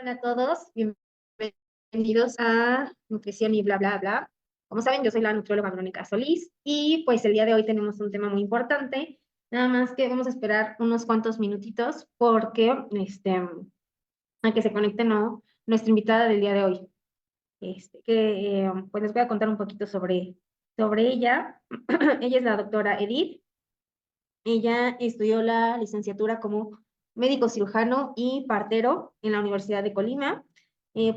Hola a todos, bienvenidos a Nutrición y bla, bla, bla. Como saben, yo soy la nutrióloga Verónica Solís y pues el día de hoy tenemos un tema muy importante. Nada más que vamos a esperar unos cuantos minutitos porque a que se conecte nuestra invitada del día de hoy. Pues les voy a contar un poquito sobre ella. Ella es la doctora Edith. Ella estudió la licenciatura como médico cirujano y partero en la Universidad de Colima.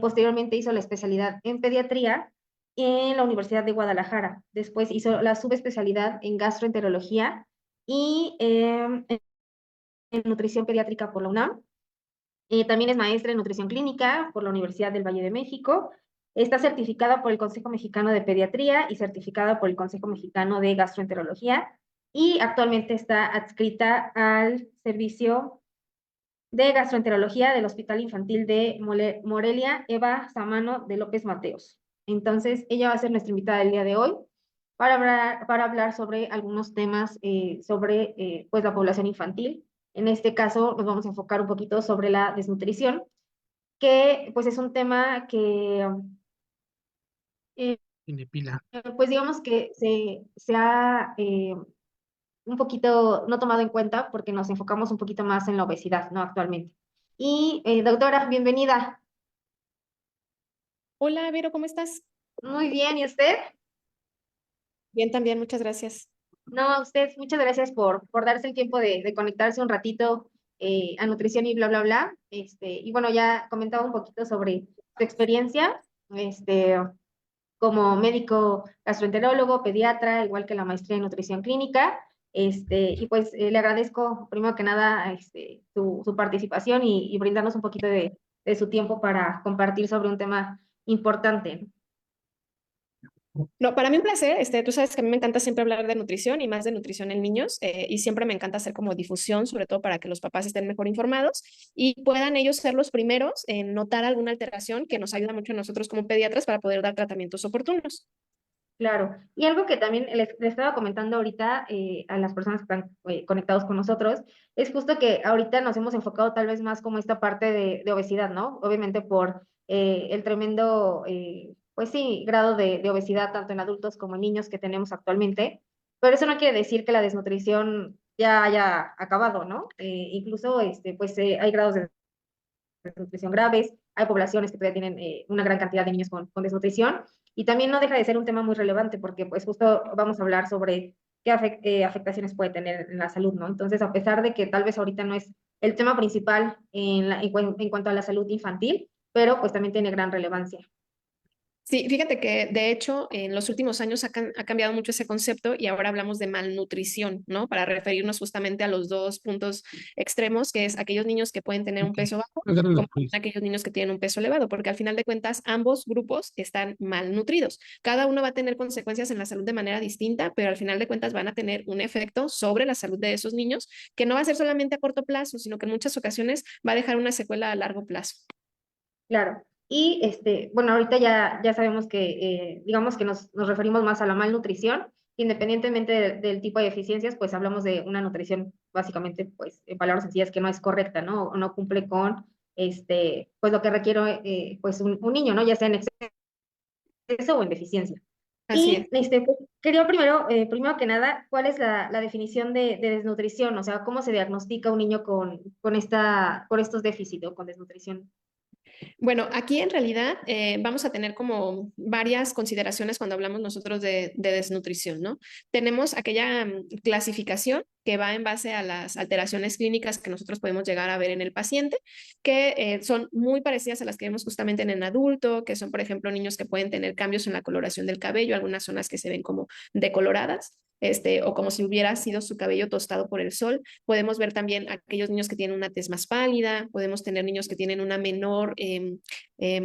Posteriormente hizo la especialidad en pediatría en la Universidad de Guadalajara. Después hizo la subespecialidad en gastroenterología y en nutrición pediátrica por la UNAM. También es maestra en nutrición clínica por la Universidad del Valle de México. Está certificada por el Consejo Mexicano de Pediatría y certificada por el Consejo Mexicano de Gastroenterología y actualmente está adscrita al servicio de gastroenterología del Hospital Infantil de Morelia, Eva Samano de López Mateos. Entonces, ella va a ser nuestra invitada el día de hoy para hablar sobre algunos temas sobre pues, la población infantil. En este caso, nos vamos a enfocar un poquito sobre la desnutrición, que pues es un tema que eh, Tiene pila. pues digamos que se ha un poquito no tomado en cuenta porque nos enfocamos un poquito más en la obesidad, ¿no? Actualmente. Y doctora, bienvenida. Hola, Vero, ¿cómo estás? Muy bien, ¿y usted? Bien, también, muchas gracias. No, usted, muchas gracias por darse el tiempo de conectarse un ratito a nutrición y bla, bla, bla. Y bueno, ya comentaba un poquito sobre su experiencia, como médico gastroenterólogo, pediatra, igual que la maestría en nutrición clínica. Y pues le agradezco primero que nada su participación y brindarnos un poquito de su tiempo para compartir sobre un tema importante. No, para mí un placer. Tú sabes que a mí me encanta siempre hablar de nutrición y más de nutrición en niños y siempre me encanta hacer como difusión, sobre todo para que los papás estén mejor informados y puedan ellos ser los primeros en notar alguna alteración que nos ayuda mucho a nosotros como pediatras para poder dar tratamientos oportunos. Claro, y algo que también les estaba comentando ahorita a las personas que están conectados con nosotros, es justo que ahorita nos hemos enfocado tal vez más como esta parte de obesidad, ¿no? Obviamente por el tremendo, pues sí, grado de obesidad tanto en adultos como en niños que tenemos actualmente, pero eso no quiere decir que la desnutrición ya haya acabado, ¿no? Incluso, pues hay grados de desnutrición graves, hay poblaciones que todavía tienen una gran cantidad de niños con desnutrición y también no deja de ser un tema muy relevante porque pues justo vamos a hablar sobre qué afectaciones puede tener en la salud, ¿no? Entonces, a pesar de que tal vez ahorita no es el tema principal en cuanto a la salud infantil, pero pues también tiene gran relevancia. Sí, fíjate que de hecho en los últimos años ha cambiado mucho ese concepto y ahora hablamos de malnutrición, ¿no? Para referirnos justamente a los dos puntos extremos, que es aquellos niños que pueden tener un Ok. peso bajo, Agárralo, como pues. aquellos niños que tienen un peso elevado, porque al final de cuentas ambos grupos están malnutridos. Cada uno va a tener consecuencias en la salud de manera distinta, pero al final de cuentas van a tener un efecto sobre la salud de esos niños que no va a ser solamente a corto plazo, sino que en muchas ocasiones va a dejar una secuela a largo plazo. Claro. Y bueno, ahorita ya sabemos que, digamos que nos referimos más a la malnutrición, independientemente del tipo de deficiencias, pues hablamos de una nutrición básicamente, pues en palabras sencillas, que no es correcta, ¿no? O no cumple con, pues lo que requiere, pues un niño, ¿no? Ya sea en exceso o en deficiencia. Así Y es. pues, quería primero que nada, ¿cuál es la definición de desnutrición? O sea, ¿cómo se diagnostica un niño con estos déficits o con desnutrición? Bueno, aquí en realidad vamos a tener como varias consideraciones cuando hablamos nosotros de desnutrición, ¿no? Tenemos aquella clasificación que va en base a las alteraciones clínicas que nosotros podemos llegar a ver en el paciente, que son muy parecidas a las que vemos justamente en el adulto, que son, por ejemplo, niños que pueden tener cambios en la coloración del cabello, algunas zonas que se ven como decoloradas. O como si hubiera sido su cabello tostado por el sol. Podemos ver también aquellos niños que tienen una tez más pálida, podemos tener niños que tienen una menor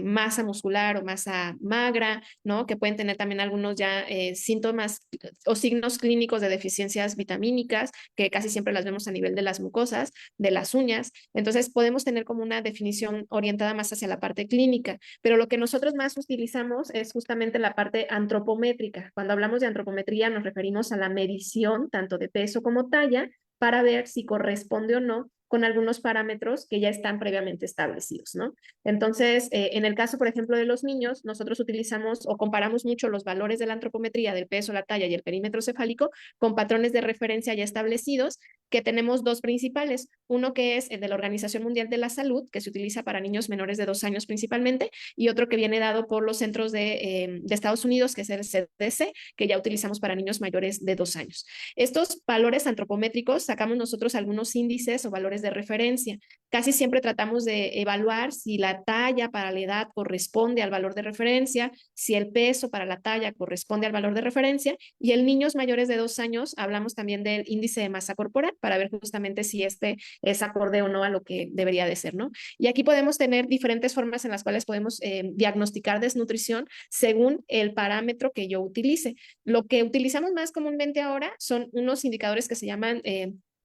masa muscular o masa magra, ¿no? Que pueden tener también algunos ya síntomas o signos clínicos de deficiencias vitamínicas, que casi siempre las vemos a nivel de las mucosas, de las uñas. Entonces podemos tener como una definición orientada más hacia la parte clínica, pero lo que nosotros más utilizamos es justamente la parte antropométrica. Cuando hablamos de antropometría nos referimos a la medición tanto de peso como talla para ver si corresponde o no con algunos parámetros que ya están previamente establecidos, ¿no? Entonces, en el caso, por ejemplo, de los niños, nosotros utilizamos o comparamos mucho los valores de la antropometría, del peso, la talla y el perímetro cefálico con patrones de referencia ya establecidos, que tenemos dos principales. Uno que es el de la Organización Mundial de la Salud, que se utiliza para niños menores de 2 años principalmente, y otro que viene dado por los centros de Estados Unidos, que es el CDC, que ya utilizamos para niños mayores de 2 años. Estos valores antropométricos sacamos nosotros algunos índices o valores de referencia. Casi siempre tratamos de evaluar si la talla para la edad corresponde al valor de referencia, si el peso para la talla corresponde al valor de referencia, y en niños mayores de 2 años hablamos también del índice de masa corporal para ver justamente si este es acorde o no a lo que debería de ser, ¿no? Y aquí podemos tener diferentes formas en las cuales podemos diagnosticar desnutrición según el parámetro que yo utilice. Lo que utilizamos más comúnmente ahora son unos indicadores que se llaman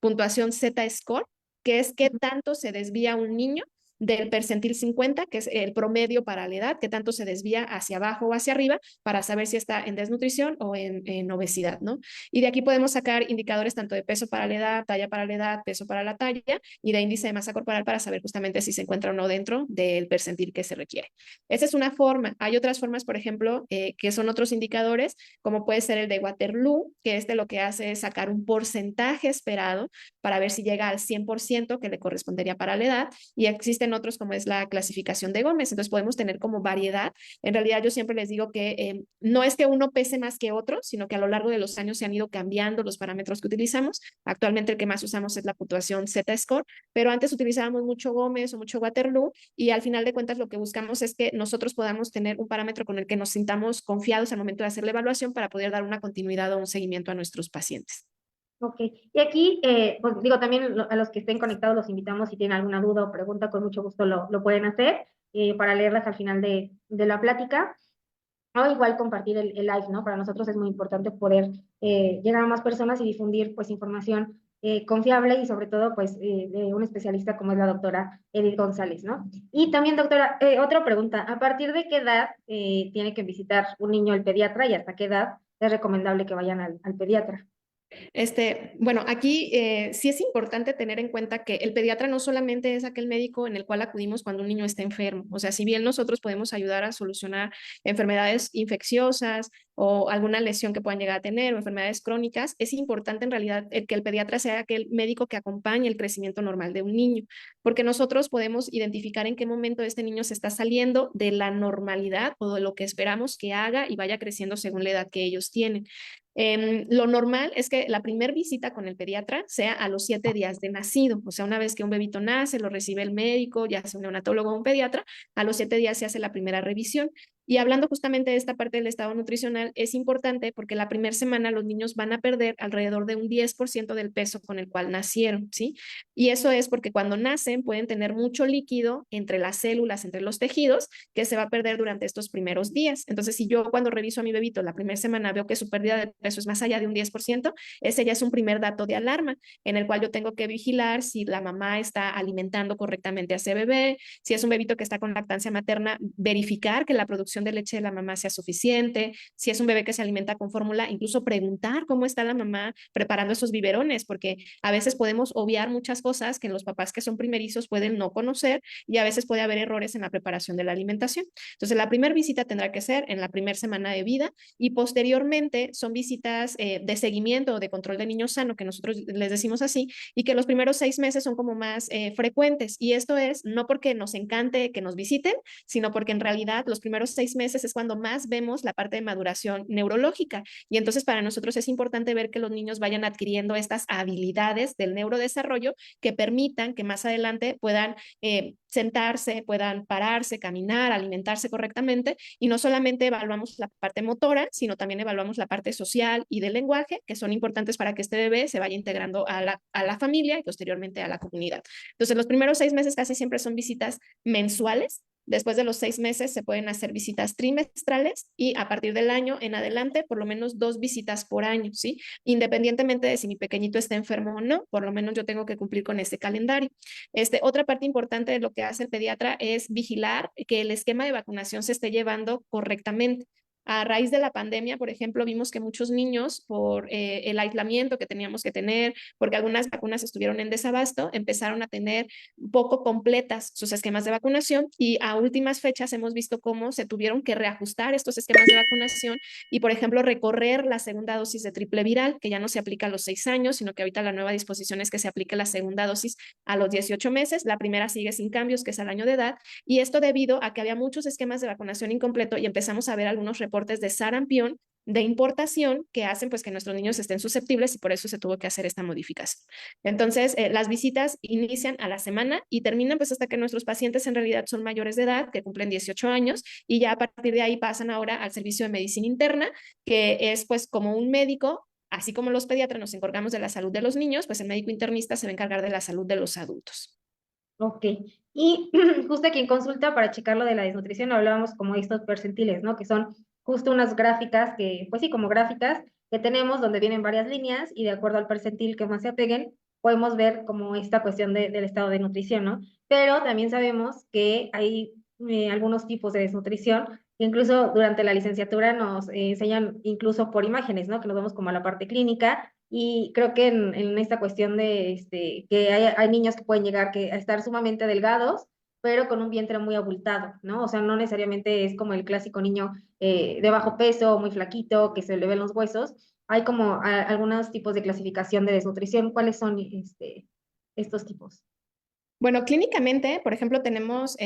puntuación Z-score, que es qué tanto se desvía un niño del percentil 50, que es el promedio para la edad, qué tanto se desvía hacia abajo o hacia arriba para saber si está en desnutrición o en obesidad, ¿no? Y de aquí podemos sacar indicadores tanto de peso para la edad, talla para la edad, peso para la talla y de índice de masa corporal para saber justamente si se encuentra o no dentro del percentil que se requiere. Esa es una forma. Hay otras formas, por ejemplo, que son otros indicadores, como puede ser el de Waterloo, que este lo que hace es sacar un porcentaje esperado para ver si llega al 100% que le correspondería para la edad, y existen otros como es la clasificación de Gómez, entonces podemos tener como variedad. En realidad yo siempre les digo que no es que uno pese más que otro, sino que a lo largo de los años se han ido cambiando los parámetros que utilizamos. Actualmente el que más usamos es la puntuación Z-score, pero antes utilizábamos mucho Gómez o mucho Waterloo, y al final de cuentas lo que buscamos es que nosotros podamos tener un parámetro con el que nos sintamos confiados al momento de hacer la evaluación para poder dar una continuidad o un seguimiento a nuestros pacientes. Ok, y aquí, pues digo, también a los que estén conectados los invitamos, si tienen alguna duda o pregunta, con mucho gusto lo pueden hacer para leerlas al final de la plática. O igual compartir el live, ¿no? Para nosotros es muy importante poder llegar a más personas y difundir pues información confiable y sobre todo pues de un especialista como es la doctora Edith González, ¿no? Y también, doctora, otra pregunta, ¿a partir de qué edad tiene que visitar un niño el pediatra y hasta qué edad es recomendable que vayan al pediatra? Bueno, aquí sí es importante tener en cuenta que el pediatra no solamente es aquel médico en el cual acudimos cuando un niño está enfermo. O sea, si bien nosotros podemos ayudar a solucionar enfermedades infecciosas o alguna lesión que puedan llegar a tener o enfermedades crónicas, es importante en realidad que el pediatra sea aquel médico que acompañe el crecimiento normal de un niño, porque nosotros podemos identificar en qué momento este niño se está saliendo de la normalidad o de lo que esperamos que haga y vaya creciendo según la edad que ellos tienen. Lo normal es que la primera visita con el pediatra sea a los 7 días de nacido, o sea, una vez que un bebito nace, lo recibe el médico, ya sea un neonatólogo o un pediatra, a los 7 días se hace la primera revisión. Y hablando justamente de esta parte del estado nutricional, es importante porque la primera semana los niños van a perder alrededor de un 10% del peso con el cual nacieron, ¿sí? Y eso es porque cuando nacen pueden tener mucho líquido entre las células, entre los tejidos, que se va a perder durante estos primeros días. Entonces, si yo cuando reviso a mi bebito la primera semana veo que su pérdida de peso es más allá de un 10%, ese ya es un primer dato de alarma en el cual yo tengo que vigilar si la mamá está alimentando correctamente a ese bebé, si es un bebito que está con lactancia materna, verificar que la producción de leche de la mamá sea suficiente, si es un bebé que se alimenta con fórmula, incluso preguntar cómo está la mamá preparando esos biberones, porque a veces podemos obviar muchas cosas que los papás que son primerizos pueden no conocer y a veces puede haber errores en la preparación de la alimentación. Entonces, la primera visita tendrá que ser en la primera semana de vida y posteriormente son visitas de seguimiento o de control de niño sano, que nosotros les decimos así, y que los primeros 6 meses son como más frecuentes. Y esto es no porque nos encante que nos visiten, sino porque en realidad los primeros 6 meses es cuando más vemos la parte de maduración neurológica. Y entonces para nosotros es importante ver que los niños vayan adquiriendo estas habilidades del neurodesarrollo que permitan que más adelante puedan sentarse, puedan pararse, caminar, alimentarse correctamente, y no solamente evaluamos la parte motora, sino también evaluamos la parte social y del lenguaje, que son importantes para que este bebé se vaya integrando a la familia y posteriormente a la comunidad. Entonces, los primeros 6 meses casi siempre son visitas mensuales. Después de los 6 meses se pueden hacer visitas trimestrales y a partir del año en adelante, por lo menos 2 visitas por año, ¿sí? Independientemente de si mi pequeñito está enfermo o no, por lo menos yo tengo que cumplir con ese calendario. Otra parte importante de lo que hace el pediatra es vigilar que el esquema de vacunación se esté llevando correctamente. A raíz de la pandemia, por ejemplo, vimos que muchos niños, por el aislamiento que teníamos que tener, porque algunas vacunas estuvieron en desabasto, empezaron a tener poco completas sus esquemas de vacunación y a últimas fechas hemos visto cómo se tuvieron que reajustar estos esquemas de vacunación y, por ejemplo, recorrer la segunda dosis de triple viral, que ya no se aplica a los 6 años, sino que ahorita la nueva disposición es que se aplique la segunda dosis a los 18 meses. La primera sigue sin cambios, que es al año de edad, y esto debido a que había muchos esquemas de vacunación incompleto y empezamos a ver algunos reportes de sarampión de importación que hacen pues que nuestros niños estén susceptibles y por eso se tuvo que hacer esta modificación. Entonces, las visitas inician a la semana y terminan pues hasta que nuestros pacientes en realidad son mayores de edad, que cumplen 18 años y ya a partir de ahí pasan ahora al servicio de medicina interna, que es pues como un médico. Así como los pediatras nos encargamos de la salud de los niños, pues el médico internista se va a encargar de la salud de los adultos. Ok. Y justo aquí en consulta, para checar lo de la desnutrición, hablábamos como de estos percentiles, ¿no? Que son justo unas gráficas que, pues sí, como gráficas que tenemos donde vienen varias líneas y de acuerdo al percentil que más se apeguen, podemos ver como esta cuestión del estado de nutrición, ¿no? Pero también sabemos que hay algunos tipos de desnutrición que incluso durante la licenciatura nos enseñan incluso por imágenes, ¿no? Que nos vamos como a la parte clínica y creo que en esta cuestión de que hay niños que pueden llegar a estar sumamente delgados, pero con un vientre muy abultado, ¿no? O sea, no necesariamente es como el clásico niño de bajo peso, muy flaquito, que se le ven los huesos. Hay como algunos tipos de clasificación de desnutrición. ¿Cuáles son estos tipos? Bueno, clínicamente, por ejemplo, tenemos,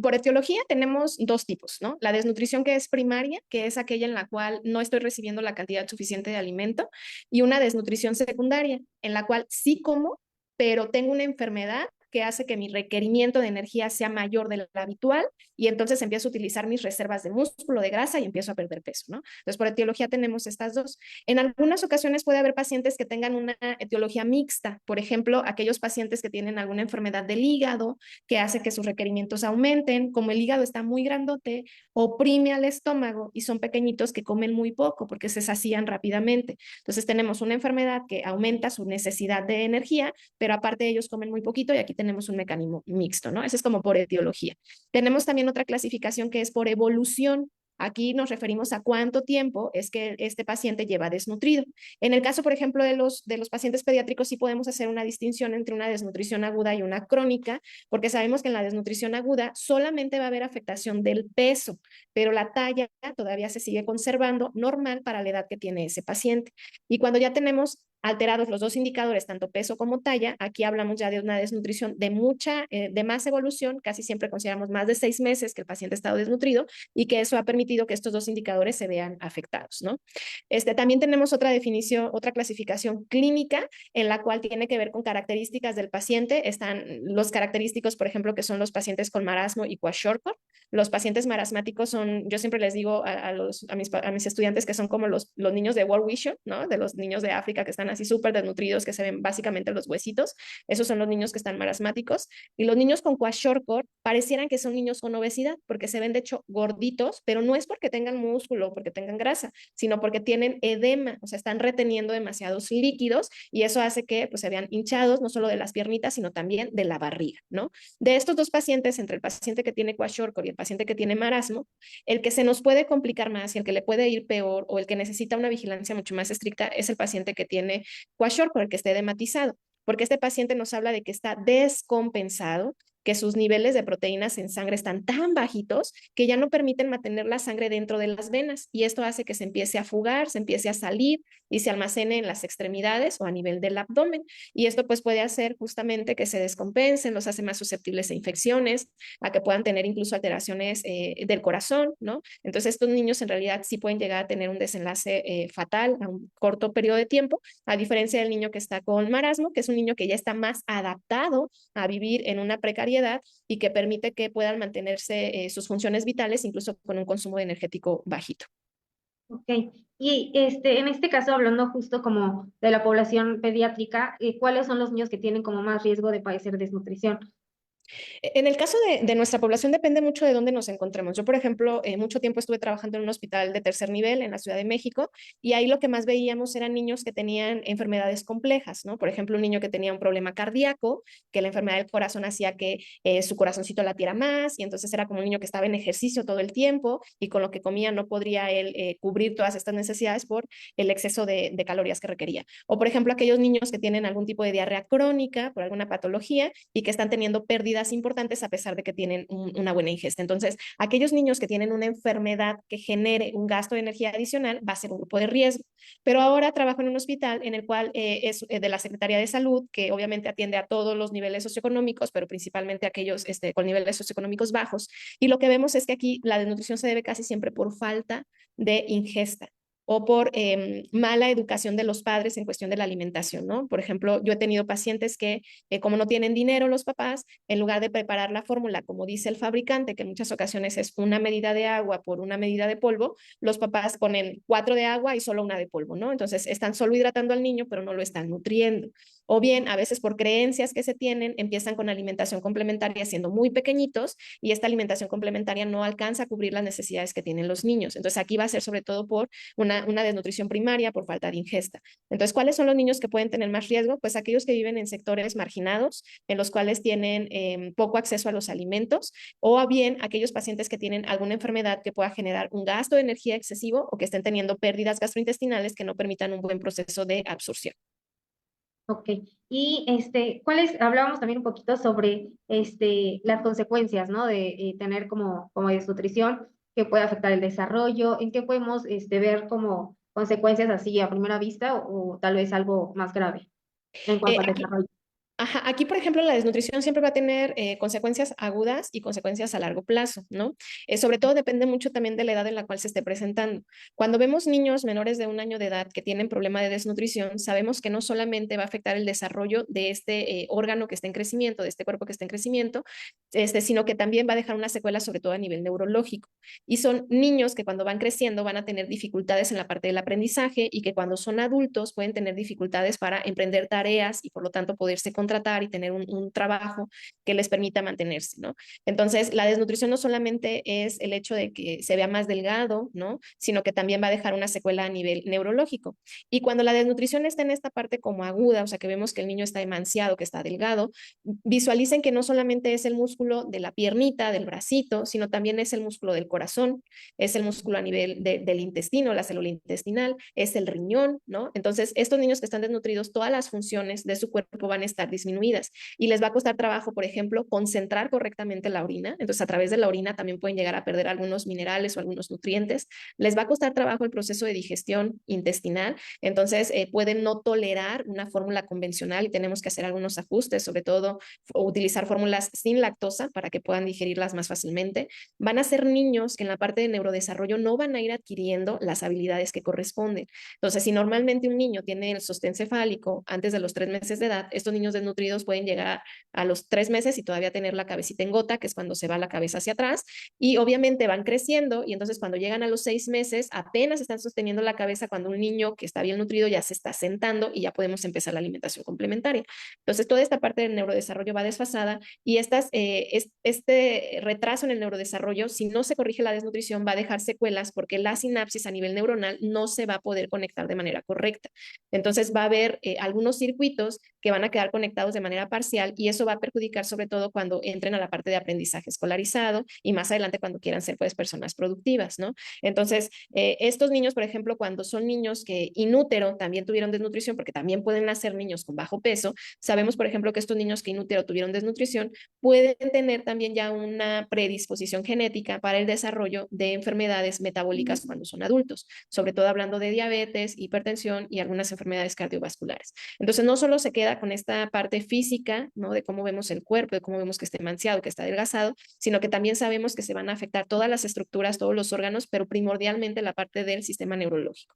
por etiología, tenemos dos tipos, ¿no? La desnutrición que es primaria, que es aquella en la cual no estoy recibiendo la cantidad suficiente de alimento, y una desnutrición secundaria, en la cual sí como, pero tengo una enfermedad que hace que mi requerimiento de energía sea mayor de lo habitual y entonces empiezo a utilizar mis reservas de músculo, de grasa y empiezo a perder peso, ¿no? Entonces, por etiología tenemos estas dos. En algunas ocasiones puede haber pacientes que tengan una etiología mixta, por ejemplo, aquellos pacientes que tienen alguna enfermedad del hígado que hace que sus requerimientos aumenten, como el hígado está muy grandote, oprime al estómago y son pequeñitos que comen muy poco porque se sacían rápidamente. Entonces tenemos una enfermedad que aumenta su necesidad de energía, pero aparte ellos comen muy poquito y aquí tenemos un mecanismo mixto, ¿no? Ese es como por etiología. Tenemos también otra clasificación que es por evolución. Aquí nos referimos a cuánto tiempo es que este paciente lleva desnutrido. En el caso, por ejemplo, de los pacientes pediátricos, sí podemos hacer una distinción entre una desnutrición aguda y una crónica, porque sabemos que en la desnutrición aguda solamente va a haber afectación del peso, pero la talla todavía se sigue conservando normal para la edad que tiene ese paciente. Y cuando ya tenemos alterados los dos indicadores, tanto peso como talla, aquí hablamos ya de una desnutrición de más evolución, casi siempre consideramos más de 6 meses que el paciente ha estado desnutrido y que eso ha permitido que estos dos indicadores se vean afectados, ¿no? También tenemos otra definición, otra clasificación clínica en la cual tiene que ver con características del paciente. Están los característicos, por ejemplo, que son los pacientes con marasmo y kwashiorkor. Los pacientes marasmáticos son, yo siempre les digo a mis estudiantes que son como los niños de World Vision, ¿no? De los niños de África que están así súper desnutridos, que se ven básicamente los huesitos. Esos son los niños que están marasmáticos. Y los niños con kwashiorkor parecieran que son niños con obesidad, porque se ven de hecho gorditos, pero no es porque tengan músculo o porque tengan grasa, sino porque tienen edema, o sea, están reteniendo demasiados líquidos y eso hace que pues, se vean hinchados, no solo de las piernitas, sino también de la barriga, ¿no? De estos dos pacientes, entre el paciente que tiene kwashiorkor y el paciente que tiene marasmo, el que se nos puede complicar más y el que le puede ir peor o el que necesita una vigilancia mucho más estricta es el paciente que tiene kwashiorkor, el que esté edematizado, porque este paciente nos habla de que está descompensado, que sus niveles de proteínas en sangre están tan bajitos que ya no permiten mantener la sangre dentro de las venas y esto hace que se empiece a fugar, se empiece a salir y se almacene en las extremidades o a nivel del abdomen y esto pues puede hacer justamente que se descompensen, los hace más susceptibles a infecciones, a que puedan tener incluso alteraciones del corazón, ¿no? Entonces estos niños en realidad sí pueden llegar a tener un desenlace fatal a un corto periodo de tiempo, a diferencia del niño que está con marasmo, que es un niño que ya está más adaptado a vivir en una precariedad y que permite que puedan mantenerse sus funciones vitales incluso con un consumo energético bajito. Ok. Y en este caso, hablando justo como de la población pediátrica, ¿cuáles son los niños que tienen como más riesgo de padecer desnutrición? En el caso de nuestra población depende mucho de dónde nos encontremos. Yo, por ejemplo, mucho tiempo estuve trabajando en un hospital de tercer nivel en la Ciudad de México y ahí lo que más veíamos eran niños que tenían enfermedades complejas, ¿no? Por ejemplo, un niño que tenía un problema cardíaco, que la enfermedad del corazón hacía que su corazoncito latiera más y entonces era como un niño que estaba en ejercicio todo el tiempo y con lo que comía no podría él cubrir todas estas necesidades por el exceso de calorías que requería. O, por ejemplo, aquellos niños que tienen algún tipo de diarrea crónica por alguna patología y que están teniendo pérdidas importantes a pesar de que tienen una buena ingesta. Entonces, aquellos niños que tienen una enfermedad que genere un gasto de energía adicional va a ser un grupo de riesgo. Pero ahora trabajo en un hospital en el cual es de la Secretaría de Salud, que obviamente atiende a todos los niveles socioeconómicos, pero principalmente a aquellos con niveles socioeconómicos bajos. Y lo que vemos es que aquí la desnutrición se debe casi siempre por falta de ingesta o por mala educación de los padres en cuestión de la alimentación, ¿no? Por ejemplo, yo he tenido pacientes que, como no tienen dinero los papás, en lugar de preparar la fórmula, como dice el fabricante, que en muchas ocasiones es una medida de agua por una medida de polvo, los papás ponen 4 de agua y solo una de polvo, ¿no? Entonces están solo hidratando al niño, pero no lo están nutriendo. O bien, a veces por creencias que se tienen, empiezan con alimentación complementaria siendo muy pequeñitos y esta alimentación complementaria no alcanza a cubrir las necesidades que tienen los niños. Entonces aquí va a ser sobre todo por una desnutrición primaria, por falta de ingesta. Entonces, ¿cuáles son los niños que pueden tener más riesgo? Pues aquellos que viven en sectores marginados, en los cuales tienen poco acceso a los alimentos, o bien aquellos pacientes que tienen alguna enfermedad que pueda generar un gasto de energía excesivo o que estén teniendo pérdidas gastrointestinales que no permitan un buen proceso de absorción. Ok. Y hablábamos también un poquito sobre las consecuencias, ¿no? De tener como desnutrición que puede afectar el desarrollo, en qué podemos ver como consecuencias así a primera vista o tal vez algo más grave en cuanto al Aquí, desarrollo. Ajá, aquí, por ejemplo, la desnutrición siempre va a tener consecuencias agudas y consecuencias a largo plazo, ¿no? Sobre todo depende mucho también de la edad en la cual se esté presentando. Cuando vemos niños menores de 1 año de edad que tienen problema de desnutrición, sabemos que no solamente va a afectar el desarrollo de este órgano que está en crecimiento, de este cuerpo que está en crecimiento, sino que también va a dejar una secuela, sobre todo a nivel neurológico. Y son niños que cuando van creciendo van a tener dificultades en la parte del aprendizaje y que cuando son adultos pueden tener dificultades para emprender tareas y por lo tanto poderse contratar y tener un trabajo que les permita mantenerse, ¿no? Entonces, la desnutrición no solamente es el hecho de que se vea más delgado, ¿no? Sino que también va a dejar una secuela a nivel neurológico. Y cuando la desnutrición está en esta parte como aguda, o sea, que vemos que el niño está emanciado, que está delgado, visualicen que no solamente es el músculo de la piernita, del bracito, sino también es el músculo del corazón, es el músculo a nivel del intestino, la célula intestinal, es el riñón, ¿no? Entonces, estos niños que están desnutridos, todas las funciones de su cuerpo van a estar disminuidas y les va a costar trabajo, por ejemplo, concentrar correctamente la orina. Entonces, a través de la orina también pueden llegar a perder algunos minerales o algunos nutrientes. Les va a costar trabajo el proceso de digestión intestinal. Entonces, pueden no tolerar una fórmula convencional y tenemos que hacer algunos ajustes, sobre todo utilizar fórmulas sin lactosa para que puedan digerirlas más fácilmente. Van a ser niños que en la parte de neurodesarrollo no van a ir adquiriendo las habilidades que corresponden. Entonces, si normalmente un niño tiene el sostén cefálico antes de los 3 meses de edad, estos niños desnutridos pueden llegar a los 3 meses y todavía tener la cabecita en gota, que es cuando se va la cabeza hacia atrás, y obviamente van creciendo y entonces cuando llegan a los 6 meses apenas están sosteniendo la cabeza cuando un niño que está bien nutrido ya se está sentando y ya podemos empezar la alimentación complementaria. Entonces, toda esta parte del neurodesarrollo va desfasada y este retraso en el neurodesarrollo, si no se corrige la desnutrición, va a dejar secuelas porque la sinapsis a nivel neuronal no se va a poder conectar de manera correcta. Entonces, va a haber algunos circuitos que van a quedar conectados de manera parcial y eso va a perjudicar sobre todo cuando entren a la parte de aprendizaje escolarizado y más adelante cuando quieran ser pues personas productivas, ¿no? Entonces, estos niños, por ejemplo, cuando son niños que inútero también tuvieron desnutrición, porque también pueden nacer niños con bajo peso, sabemos, por ejemplo, que estos niños que inútero tuvieron desnutrición pueden tener también ya una predisposición genética para el desarrollo de enfermedades metabólicas cuando son adultos, sobre todo hablando de diabetes, hipertensión y algunas enfermedades cardiovasculares. Entonces, no solo se queda con esta parte física, ¿no? De cómo vemos el cuerpo, de cómo vemos que está manchado, que está adelgazado, sino que también sabemos que se van a afectar todas las estructuras, todos los órganos, pero primordialmente la parte del sistema neurológico.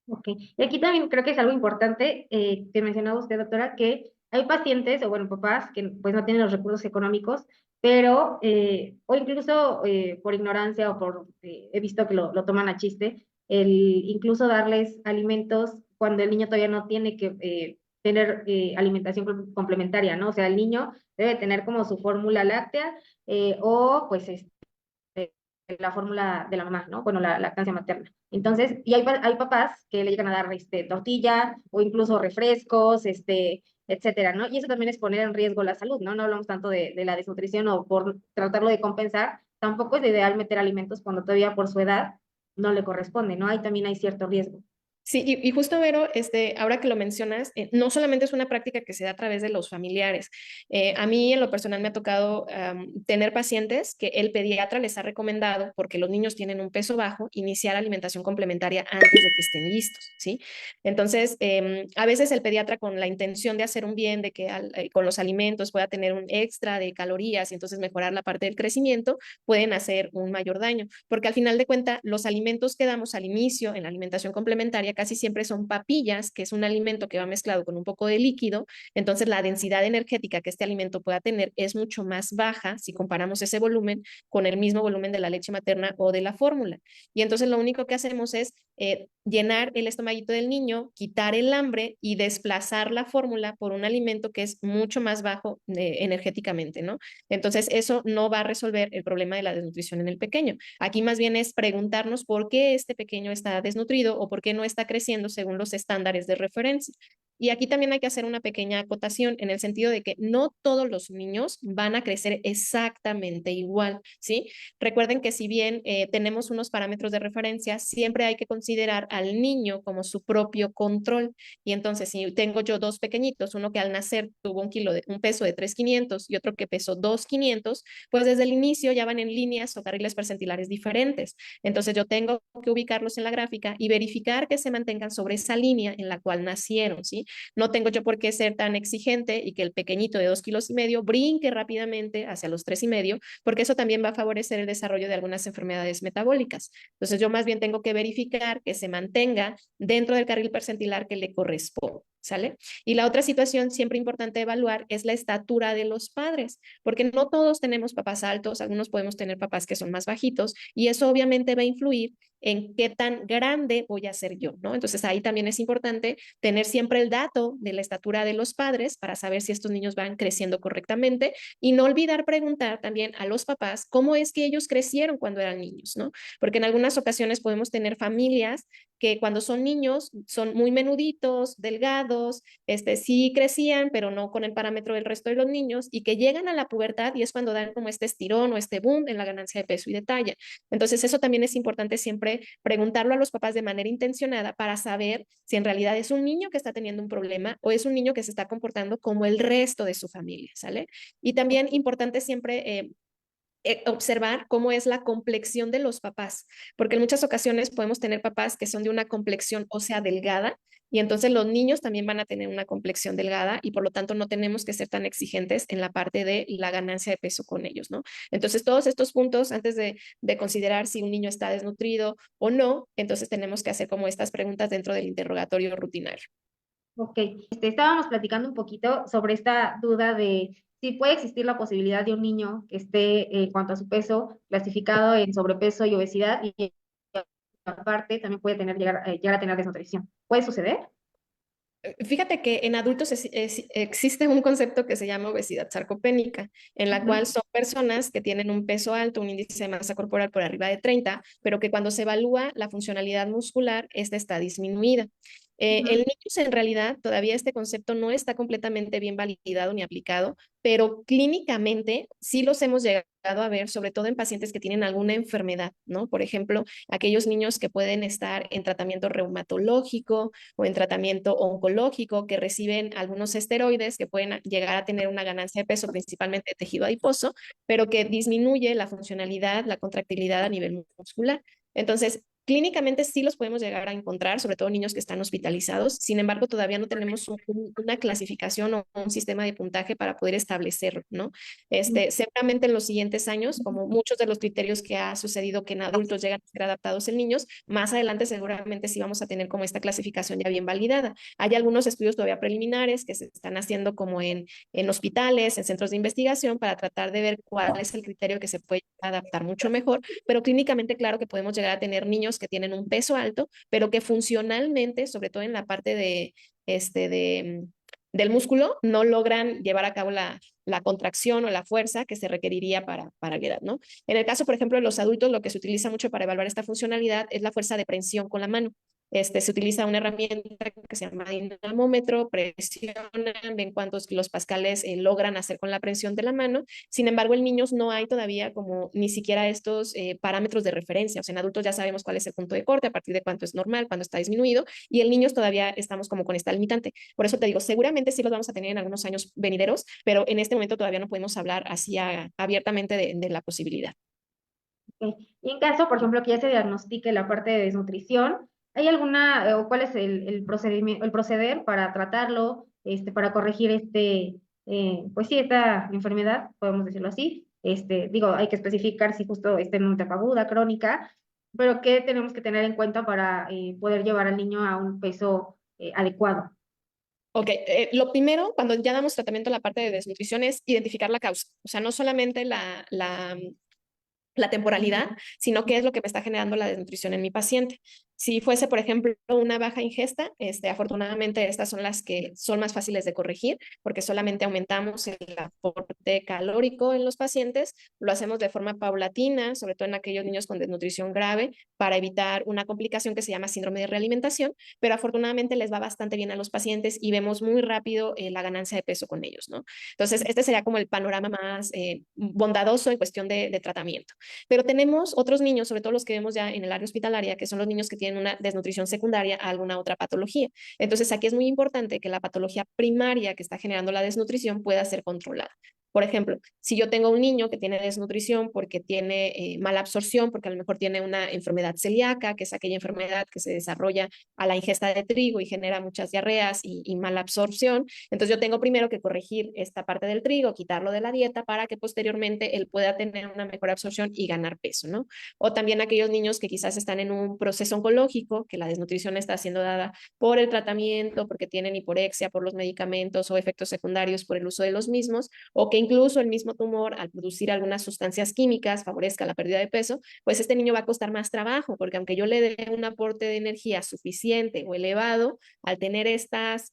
Ok. Y aquí también creo que es algo importante que mencionaba usted, doctora, que hay pacientes o, bueno, papás que pues no tienen los recursos económicos, pero, o incluso por ignorancia o he visto que lo toman a chiste, el incluso darles alimentos cuando el niño todavía no tiene tener alimentación complementaria, ¿no? O sea, el niño debe tener como su fórmula láctea o pues la fórmula de la mamá, ¿no? Bueno, la lactancia materna. Entonces, y hay papás que le llegan a dar tortilla o incluso refrescos, etcétera, ¿no? Y eso también es poner en riesgo la salud, ¿no? No hablamos tanto de la desnutrición o por tratarlo de compensar, tampoco es ideal meter alimentos cuando todavía por su edad no le corresponde, ¿no? Ahí también hay cierto riesgo. Sí, y justo, Vero, ahora que lo mencionas, no solamente es una práctica que se da a través de los familiares. A mí, en lo personal, me ha tocado tener pacientes que el pediatra les ha recomendado, porque los niños tienen un peso bajo, iniciar alimentación complementaria antes de que estén listos, ¿sí? Entonces, a veces el pediatra con la intención de hacer un bien, de que con los alimentos pueda tener un extra de calorías y entonces mejorar la parte del crecimiento, pueden hacer un mayor daño, porque al final de cuentas, los alimentos que damos al inicio en la alimentación complementaria casi siempre son papillas, que es un alimento que va mezclado con un poco de líquido, entonces la densidad energética que este alimento pueda tener es mucho más baja si comparamos ese volumen con el mismo volumen de la leche materna o de la fórmula. Y entonces lo único que hacemos es llenar el estomaguito del niño, quitar el hambre y desplazar la fórmula por un alimento que es mucho más bajo energéticamente, ¿no? Entonces eso no va a resolver el problema de la desnutrición en el pequeño. Aquí más bien es preguntarnos por qué este pequeño está desnutrido o por qué no está creciendo según los estándares de referencia. Y aquí también hay que hacer una pequeña acotación en el sentido de que no todos los niños van a crecer exactamente igual, ¿sí? Recuerden que si bien tenemos unos parámetros de referencia, siempre hay que considerar al niño como su propio control. Y entonces, si tengo yo dos pequeñitos, uno que al nacer tuvo un peso de 3,500 y otro que pesó 2,500, pues desde el inicio ya van en líneas o carriles percentilares diferentes. Entonces yo tengo que ubicarlos en la gráfica y verificar que se mantengan sobre esa línea en la cual nacieron, ¿sí? No tengo yo por qué ser tan exigente y que el pequeñito de 2,5 kilos brinque rápidamente hacia los 3,5, porque eso también va a favorecer el desarrollo de algunas enfermedades metabólicas. Entonces yo más bien tengo que verificar que se mantenga dentro del carril percentilar que le corresponde, ¿sale? Y la otra situación siempre importante evaluar es la estatura de los padres, porque no todos tenemos papás altos, algunos podemos tener papás que son más bajitos y eso obviamente va a influir en qué tan grande voy a ser yo, ¿no? Entonces ahí también es importante tener siempre el dato de la estatura de los padres para saber si estos niños van creciendo correctamente y no olvidar preguntar también a los papás cómo es que ellos crecieron cuando eran niños, ¿no? Porque en algunas ocasiones podemos tener familias que cuando son niños son muy menuditos, delgados, sí crecían, pero no con el parámetro del resto de los niños y que llegan a la pubertad y es cuando dan como este estirón o este boom en la ganancia de peso y de talla. Entonces eso también es importante siempre preguntarlo a los papás de manera intencionada para saber si en realidad es un niño que está teniendo un problema o es un niño que se está comportando como el resto de su familia, ¿sale? Y también importante siempre observar cómo es la complexión de los papás, porque en muchas ocasiones podemos tener papás que son de una complexión ósea delgada y entonces los niños también van a tener una complexión delgada y por lo tanto no tenemos que ser tan exigentes en la parte de la ganancia de peso con ellos, ¿no? Entonces todos estos puntos, antes de considerar si un niño está desnutrido o no, entonces tenemos que hacer como estas preguntas dentro del interrogatorio rutinario. Ok, estábamos platicando un poquito sobre esta duda de si puede existir la posibilidad de un niño que esté, en cuanto a su peso, clasificado en sobrepeso y obesidad, y aparte también puede llegar a tener desnutrición. ¿Puede suceder? Fíjate que en adultos existe un concepto que se llama obesidad sarcopénica, en la Ujú, cual son personas que tienen un peso alto, un índice de masa corporal por arriba de 30, pero que cuando se evalúa la funcionalidad muscular, esta está disminuida. En ujú. niños, en realidad, todavía este concepto no está completamente bien validado ni aplicado, pero clínicamente sí los hemos llegado a ver, sobre todo en pacientes que tienen alguna enfermedad, ¿no? Por ejemplo, aquellos niños que pueden estar en tratamiento reumatológico o en tratamiento oncológico, que reciben algunos esteroides que pueden llegar a tener una ganancia de peso, principalmente de tejido adiposo, pero que disminuye la funcionalidad, la contractilidad a nivel muscular. Entonces, clínicamente sí los podemos llegar a encontrar, sobre todo niños que están hospitalizados. Sin embargo, todavía no tenemos una clasificación o un sistema de puntaje para poder establecerlo, ¿no? Seguramente en los siguientes años, como muchos de los criterios que ha sucedido que en adultos llegan a ser adaptados en niños, más adelante seguramente sí vamos a tener como esta clasificación ya bien validada. Hay algunos estudios todavía preliminares que se están haciendo como en hospitales, en centros de investigación, para tratar de ver cuál es el criterio que se puede adaptar mucho mejor, pero clínicamente claro que podemos llegar a tener niños que tienen un peso alto, pero que funcionalmente, sobre todo en la parte de del músculo no logran llevar a cabo la contracción o la fuerza que se requeriría para la edad, ¿no? En el caso, por ejemplo, de los adultos, lo que se utiliza mucho para evaluar esta funcionalidad es la fuerza de prensión con la mano. Se utiliza una herramienta que se llama dinamómetro, presionan, ven cuántos kilopascales logran hacer con la presión de la mano. Sin embargo, en niños no hay todavía como ni siquiera estos parámetros de referencia. O sea, en adultos ya sabemos cuál es el punto de corte, a partir de cuánto es normal, cuándo está disminuido, y en niños todavía estamos como con esta limitante. Por eso te digo, seguramente sí los vamos a tener en algunos años venideros, pero en este momento todavía no podemos hablar así abiertamente de la posibilidad. Ok. Y en caso, por ejemplo, que ya se diagnostique la parte de desnutrición, ¿hay alguna, o cuál es el procedimiento, el proceder para tratarlo, para corregir pues sí, esta enfermedad, podemos decirlo así? Digo, hay que especificar si justo en una etapa aguda, crónica, pero ¿qué tenemos que tener en cuenta para poder llevar al niño a un peso adecuado? Ok, lo primero, cuando ya damos tratamiento a la parte de desnutrición, es identificar la causa. O sea, no solamente la temporalidad, sino qué es lo que me está generando la desnutrición en mi paciente. Si fuese, por ejemplo, una baja ingesta, afortunadamente estas son las que son más fáciles de corregir, porque solamente aumentamos el aporte calórico en los pacientes, lo hacemos de forma paulatina, sobre todo en aquellos niños con desnutrición grave, para evitar una complicación que se llama síndrome de realimentación, pero afortunadamente les va bastante bien a los pacientes y vemos muy rápido la ganancia de peso con ellos, ¿no? Entonces, este sería como el panorama más bondadoso en cuestión de tratamiento. Pero tenemos otros niños, sobre todo los que vemos ya en el área hospitalaria, que son los niños que tienen una desnutrición secundaria a alguna otra patología. Entonces, aquí es muy importante que la patología primaria que está generando la desnutrición pueda ser controlada. Por ejemplo, si yo tengo un niño que tiene desnutrición porque tiene mala absorción, porque a lo mejor tiene una enfermedad celíaca, que es aquella enfermedad que se desarrolla a la ingesta de trigo y genera muchas diarreas y mala absorción, entonces yo tengo primero que corregir esta parte del trigo, quitarlo de la dieta para que posteriormente él pueda tener una mejor absorción y ganar peso, ¿no? O también aquellos niños que quizás están en un proceso oncológico, que la desnutrición está siendo dada por el tratamiento, porque tienen hiporexia por los medicamentos o efectos secundarios por el uso de los mismos, o que incluso el mismo tumor al producir algunas sustancias químicas favorezca la pérdida de peso, pues este niño va a costar más trabajo, porque aunque yo le dé un aporte de energía suficiente o elevado, al tener estas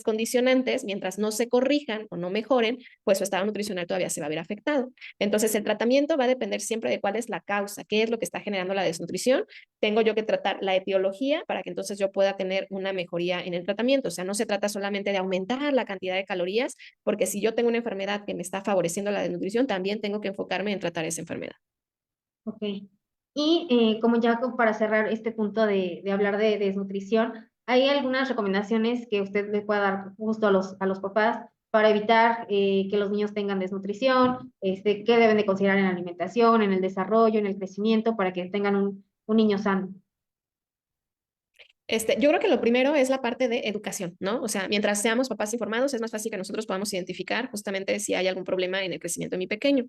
condicionantes, mientras no se corrijan o no mejoren, pues su estado nutricional todavía se va a ver afectado. Entonces, el tratamiento va a depender siempre de cuál es la causa, qué es lo que está generando la desnutrición. Tengo yo que tratar la etiología para que entonces yo pueda tener una mejoría en el tratamiento. O sea, no se trata solamente de aumentar la cantidad de calorías, porque si yo tengo una enfermedad que me está favoreciendo la desnutrición, también tengo que enfocarme en tratar esa enfermedad. Ok. Y como ya para cerrar este punto de hablar de desnutrición, ¿hay algunas recomendaciones que usted le pueda dar justo a los papás para evitar que los niños tengan desnutrición? ¿Qué deben de considerar en la alimentación, en el desarrollo, en el crecimiento, para que tengan un niño sano? Yo creo que lo primero es la parte de educación, ¿no? O sea, mientras seamos papás informados, es más fácil que nosotros podamos identificar justamente si hay algún problema en el crecimiento de mi pequeño.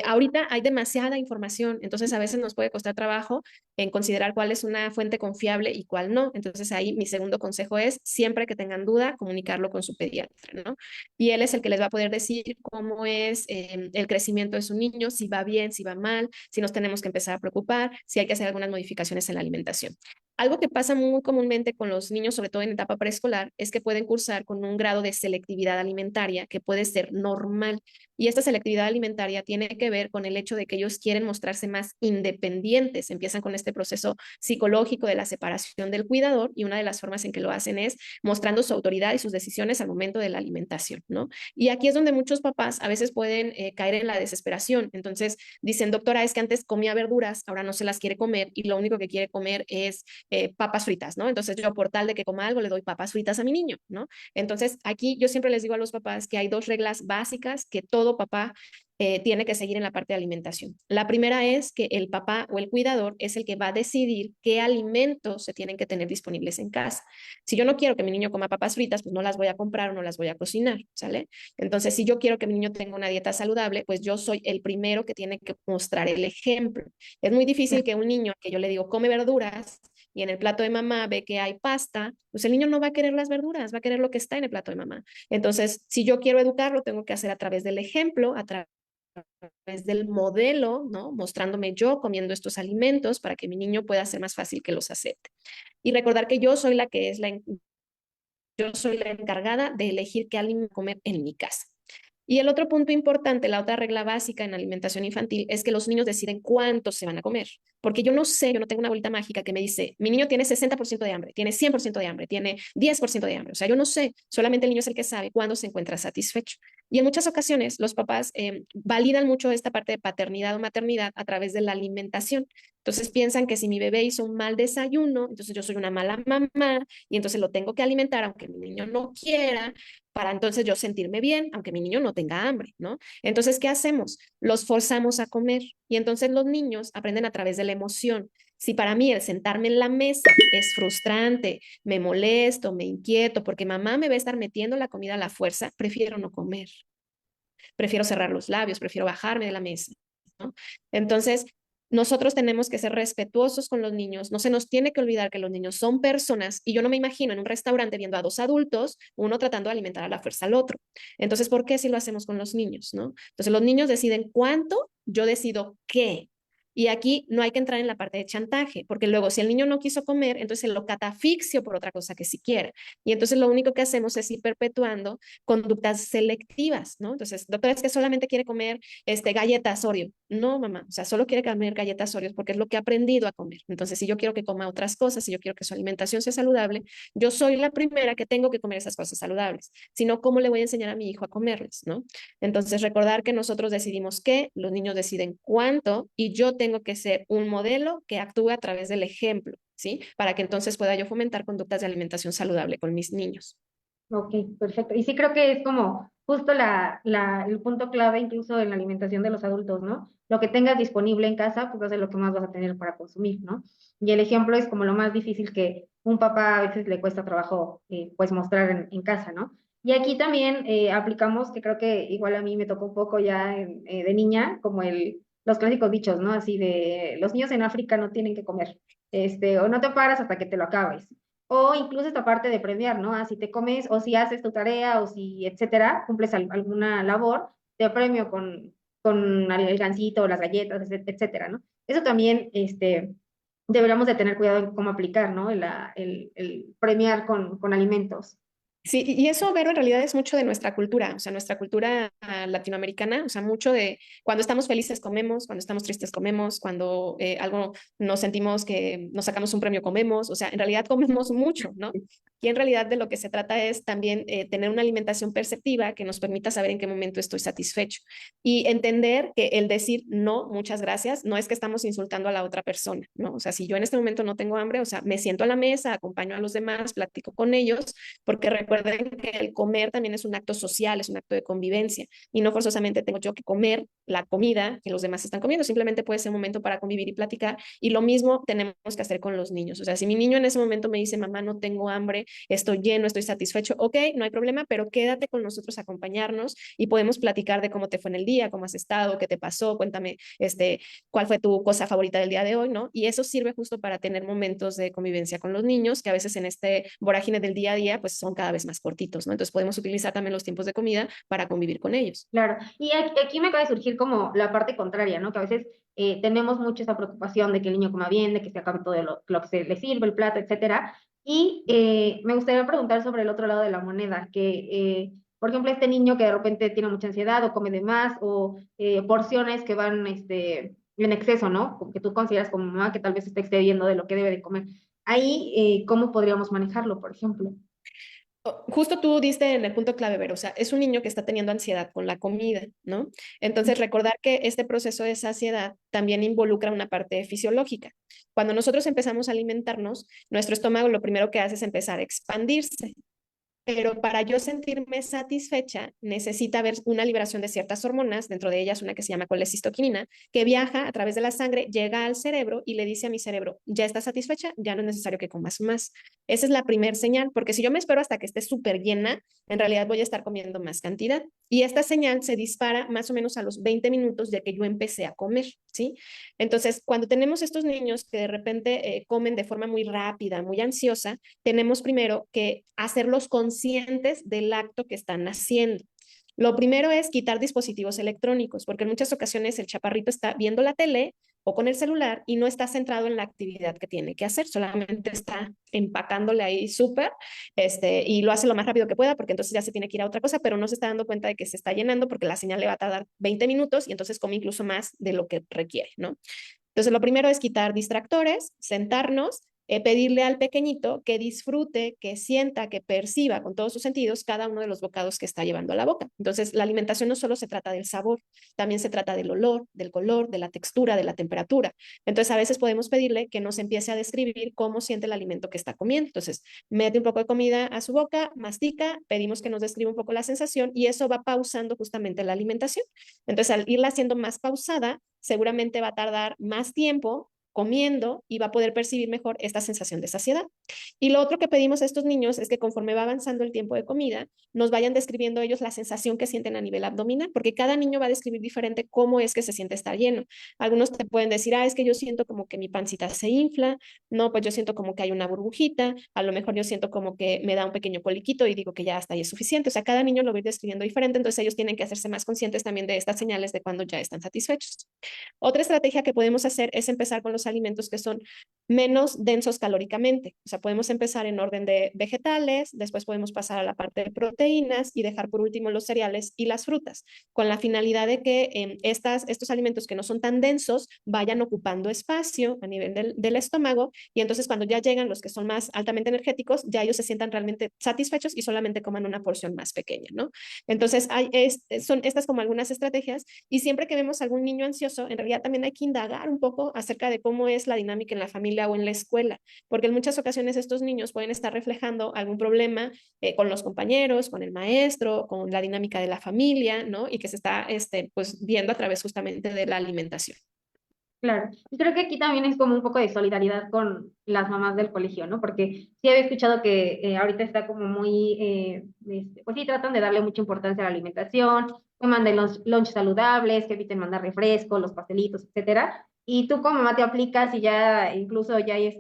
Ahorita hay demasiada información, entonces a veces nos puede costar trabajo en considerar cuál es una fuente confiable y cuál no. Entonces ahí mi segundo consejo es, siempre que tengan duda, comunicarlo con su pediatra, ¿no? Y él es el que les va a poder decir cómo es el crecimiento de su niño, si va bien, si va mal, si nos tenemos que empezar a preocupar, si hay que hacer algunas modificaciones en la alimentación. Algo que pasa muy comúnmente con los niños, sobre todo en etapa preescolar, es que pueden cursar con un grado de selectividad alimentaria que puede ser normal. Y esta selectividad alimentaria tiene que ver con el hecho de que ellos quieren mostrarse más independientes. Empiezan con este proceso psicológico de la separación del cuidador y una de las formas en que lo hacen es mostrando su autoridad y sus decisiones al momento de la alimentación, ¿no? Y aquí es donde muchos papás a veces pueden caer en la desesperación. Entonces dicen, doctora, es que antes comía verduras, ahora no se las quiere comer y lo único que quiere comer es papas fritas, ¿no? Entonces yo por tal de que coma algo le doy papas fritas a mi niño, ¿no? Entonces aquí yo siempre les digo a los papás que hay dos reglas básicas que todo papá tiene que seguir en la parte de alimentación. La primera es que el papá o el cuidador es el que va a decidir qué alimentos se tienen que tener disponibles en casa. Si yo no quiero que mi niño coma papas fritas, pues no las voy a comprar o no las voy a cocinar, ¿sale? Entonces, si yo quiero que mi niño tenga una dieta saludable, pues yo soy el primero que tiene que mostrar el ejemplo. Es muy difícil que un niño que yo le digo come verduras y en el plato de mamá ve que hay pasta, pues el niño no va a querer las verduras, va a querer lo que está en el plato de mamá. Entonces, si yo quiero educarlo, tengo que hacer a través del ejemplo, a través del modelo, ¿no? Mostrándome yo comiendo estos alimentos para que mi niño pueda ser más fácil que los acepte. Y recordar que yo soy la que es la yo soy la encargada de elegir qué alimento comer en mi casa. Y el otro punto importante, la otra regla básica en alimentación infantil, es que los niños deciden cuánto se van a comer. Porque yo no sé, yo no tengo una bolita mágica que me dice, mi niño tiene 60% de hambre, tiene 100% de hambre, tiene 10% de hambre. O sea, yo no sé, solamente el niño es el que sabe cuándo se encuentra satisfecho. Y en muchas ocasiones los papás validan mucho esta parte de paternidad o maternidad a través de la alimentación. Entonces piensan que si mi bebé hizo un mal desayuno, entonces yo soy una mala mamá y entonces lo tengo que alimentar aunque mi niño no quiera para entonces yo sentirme bien, aunque mi niño no tenga hambre, ¿no? Entonces, ¿qué hacemos? Los forzamos a comer y entonces los niños aprenden a través de la emoción. Si para mí el sentarme en la mesa es frustrante, me molesto, me inquieto, porque mamá me va a estar metiendo la comida a la fuerza, prefiero no comer, prefiero cerrar los labios, prefiero bajarme de la mesa, ¿no? Entonces, nosotros tenemos que ser respetuosos con los niños, no se nos tiene que olvidar que los niños son personas y yo no me imagino en un restaurante viendo a dos adultos, uno tratando de alimentar a la fuerza al otro. Entonces, ¿por qué si lo hacemos con los niños, no? Entonces, los niños deciden cuánto, yo decido qué. Y aquí no hay que entrar en la parte de chantaje, porque luego si el niño no quiso comer, entonces lo catafixio por otra cosa que sí quiera. Y entonces lo único que hacemos es ir perpetuando conductas selectivas, ¿no? Entonces, doctora, es que solamente quiere comer galletas Oreo. No, mamá, o sea, solo quiere comer galletas Oreo porque es lo que ha aprendido a comer. Entonces, si yo quiero que coma otras cosas, si yo quiero que su alimentación sea saludable, yo soy la primera que tengo que comer esas cosas saludables. Si no, ¿cómo le voy a enseñar a mi hijo a comerlas, no? Entonces, recordar que nosotros decidimos qué, los niños deciden cuánto y yo tengo que ser un modelo que actúe a través del ejemplo, ¿sí? Para que entonces pueda yo fomentar conductas de alimentación saludable con mis niños. Ok, perfecto. Y sí creo que es como justo el punto clave incluso en la alimentación de los adultos, ¿no? Lo que tengas disponible en casa, pues va a ser lo que más vas a tener para consumir, ¿no? Y el ejemplo es como lo más difícil que un papá a veces le cuesta trabajo, pues mostrar en casa, ¿no? Y aquí también aplicamos, que creo que igual a mí me tocó un poco ya de niña, como los clásicos dichos, ¿no? Así de, los niños en África no tienen que comer, o no te paras hasta que te lo acabes. O incluso esta parte de premiar, ¿no? Así te comes, o si haces tu tarea, o si, etcétera, cumples alguna labor, te premio con el gansito, las galletas, etcétera, ¿no? Eso también, deberíamos de tener cuidado en cómo aplicar, ¿no? El premiar con alimentos. Sí, y eso, Vero, en realidad es mucho de nuestra cultura, o sea, nuestra cultura latinoamericana, o sea, mucho de cuando estamos felices comemos, cuando estamos tristes comemos, cuando algo nos sentimos que nos sacamos un premio comemos, o sea, en realidad comemos mucho, ¿no? Y en realidad de lo que se trata es también tener una alimentación perceptiva que nos permita saber en qué momento estoy satisfecho y entender que el decir no, muchas gracias, no es que estamos insultando a la otra persona, ¿no? O sea, si yo en este momento no tengo hambre, o sea, me siento a la mesa, acompaño a los demás, platico con ellos porque recuerden que el comer también es un acto social, es un acto de convivencia y no forzosamente tengo yo que comer la comida que los demás están comiendo, simplemente puede ser un momento para convivir y platicar y lo mismo tenemos que hacer con los niños, o sea, si mi niño en ese momento me dice, mamá, no tengo hambre, estoy lleno, estoy satisfecho, ok, no hay problema, pero quédate con nosotros a acompañarnos y podemos platicar de cómo te fue en el día, cómo has estado, qué te pasó, cuéntame, cuál fue tu cosa favorita del día de hoy, ¿no? Y eso sirve justo para tener momentos de convivencia con los niños, que a veces en este vorágine del día a día, pues son cada vez más cortitos, ¿no? Entonces podemos utilizar también los tiempos de comida para convivir con ellos. Claro, y aquí me acaba de surgir como la parte contraria, ¿no? Que a veces tenemos mucho esa preocupación de que el niño coma bien, de que se acabe todo lo que se le sirve, el plato, etcétera. Y me gustaría preguntar sobre el otro lado de la moneda, por ejemplo, este niño que de repente tiene mucha ansiedad o come de más, o porciones que van en exceso, ¿no? Como que tú consideras como mamá que tal vez está excediendo de lo que debe de comer. Ahí, ¿cómo podríamos manejarlo, por ejemplo? Justo tú diste en el punto clave, Ver, o sea, es un niño que está teniendo ansiedad con la comida, ¿no? Entonces, recordar que este proceso de saciedad también involucra una parte fisiológica. Cuando nosotros empezamos a alimentarnos, nuestro estómago lo primero que hace es empezar a expandirse. Pero para yo sentirme satisfecha, necesita haber una liberación de ciertas hormonas, dentro de ellas una que se llama colecistoquinina, que viaja a través de la sangre, llega al cerebro y le dice a mi cerebro, ya estás satisfecha, ya no es necesario que comas más. Esa es la primer señal, porque si yo me espero hasta que esté súper llena, en realidad voy a estar comiendo más cantidad. Y esta señal se dispara más o menos a los 20 minutos de que yo empecé a comer, ¿sí? Entonces, cuando tenemos estos niños que de repente comen de forma muy rápida, muy ansiosa, tenemos primero que hacerlos conscientes del acto que están haciendo. Lo primero es quitar dispositivos electrónicos, porque en muchas ocasiones el chaparrito está viendo la tele, o con el celular y no está centrado en la actividad que tiene que hacer, solamente está empacándole ahí súper, y lo hace lo más rápido que pueda porque entonces ya se tiene que ir a otra cosa, pero no se está dando cuenta de que se está llenando porque la señal le va a tardar 20 minutos y entonces come incluso más de lo que requiere, ¿no? Entonces, lo primero es quitar distractores, sentarnos, pedirle al pequeñito que disfrute, que sienta, que perciba con todos sus sentidos cada uno de los bocados que está llevando a la boca. Entonces, la alimentación no solo se trata del sabor, también se trata del olor, del color, de la textura, de la temperatura. Entonces, a veces podemos pedirle que nos empiece a describir cómo siente el alimento que está comiendo. Entonces, mete un poco de comida a su boca, mastica, pedimos que nos describa un poco la sensación y eso va pausando justamente la alimentación. Entonces, al irla haciendo más pausada, seguramente va a tardar más tiempo comiendo y va a poder percibir mejor esta sensación de saciedad. Y lo otro que pedimos a estos niños es que conforme va avanzando el tiempo de comida, nos vayan describiendo ellos la sensación que sienten a nivel abdominal, porque cada niño va a describir diferente cómo es que se siente estar lleno. Algunos te pueden decir, es que yo siento como que mi pancita se infla, no, pues yo siento como que hay una burbujita, a lo mejor yo siento como que me da un pequeño coliquito y digo que ya hasta ahí es suficiente. O sea, cada niño lo va a ir describiendo diferente, entonces ellos tienen que hacerse más conscientes también de estas señales de cuando ya están satisfechos. Otra estrategia que podemos hacer es empezar con los alimentos que son menos densos calóricamente. O sea, podemos empezar en orden de vegetales, después podemos pasar a la parte de proteínas y dejar por último los cereales y las frutas, con la finalidad de que estos alimentos que no son tan densos vayan ocupando espacio a nivel del estómago y entonces cuando ya llegan los que son más altamente energéticos, ya ellos se sientan realmente satisfechos y solamente coman una porción más pequeña, ¿no? Entonces, son estas como algunas estrategias y siempre que vemos algún niño ansioso, en realidad también hay que indagar un poco acerca de cómo es la dinámica en la familia o en la escuela, porque en muchas ocasiones estos niños pueden estar reflejando algún problema con los compañeros, con el maestro, con la dinámica de la familia, ¿no? Y que se está pues, viendo a través justamente de la alimentación. Claro, y creo que aquí también es como un poco de solidaridad con las mamás del colegio, ¿no? Porque sí había escuchado que ahorita está como muy, pues sí, tratan de darle mucha importancia a la alimentación, que manden los lunch saludables, que eviten mandar refrescos, los pastelitos, etcétera. Y tú como mamá te aplicas y ya incluso ya hay